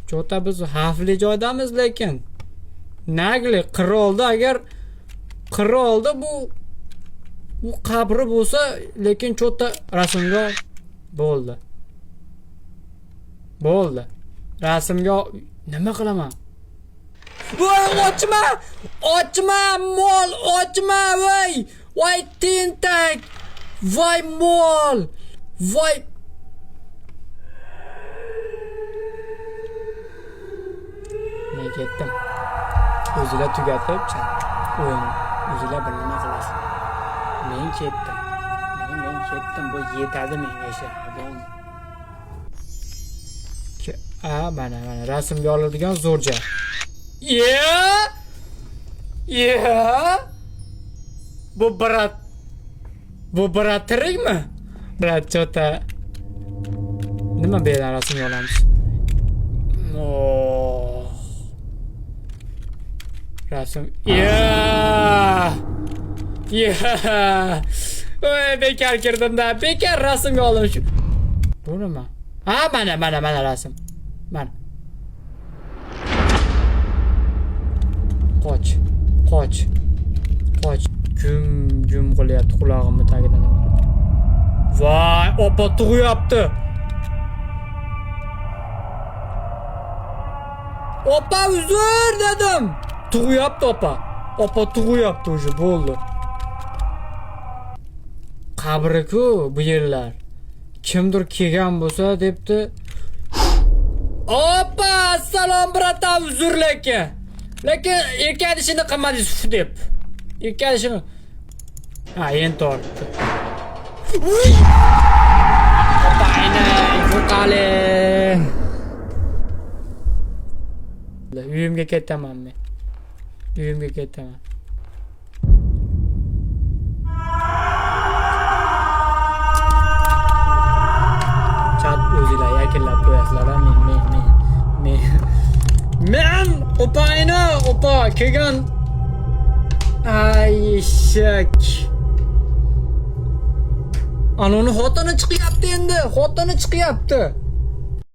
Chota biz xavfli joydamiz lekin. Nagli qirolda agar qirolda bu qabri bo'lsa, lekin chota rasmga bo'ldi. Bo'ldi. Rasmga nima qilaman? Voy, ochma! Ochma, mol, ochma, voy! Voy tentak! Voy mol! Voy men ketdim. O'zinglar tugatib, o'yin. O'zinglar bir nima qilasiz? Men ketdim. Men ketdim. Bu yetadi menga shu. Mana rasmga oladigan zo'rja. Bu brat tirikmi? Brat chota. Nima bu yerdan rasmga olamiz? Rasm. Oy, bekar kirdim-da. Bekar rasmga oldim shu. Bu nima? Ha, mana rasm. Mana. Qoch. Gum qilyapti qulog'imni tagidan. Voy, opa tug'yapti. Opa uzr dedim. Tug'yapti opa. Opa tug'yapti o'sha bo'ldi. Qabri-ku bu yerlar. Kimdir kelgan bo'lsa debdi. Opa, salom bratam, uzr lekin. Lekin erkadishini qilmadingiz deb. Erkadishini. Ha, endi tortdi. Opa, ayna yo'qali. Uyimga ketaman men. Uyimga ketaman. Chat o'zinglar yakillab qo'yasizlar, men opa ayna, opa kelgan. Ay eshak. Anoni xotini chiqyapti endi, xotini chiqyapti.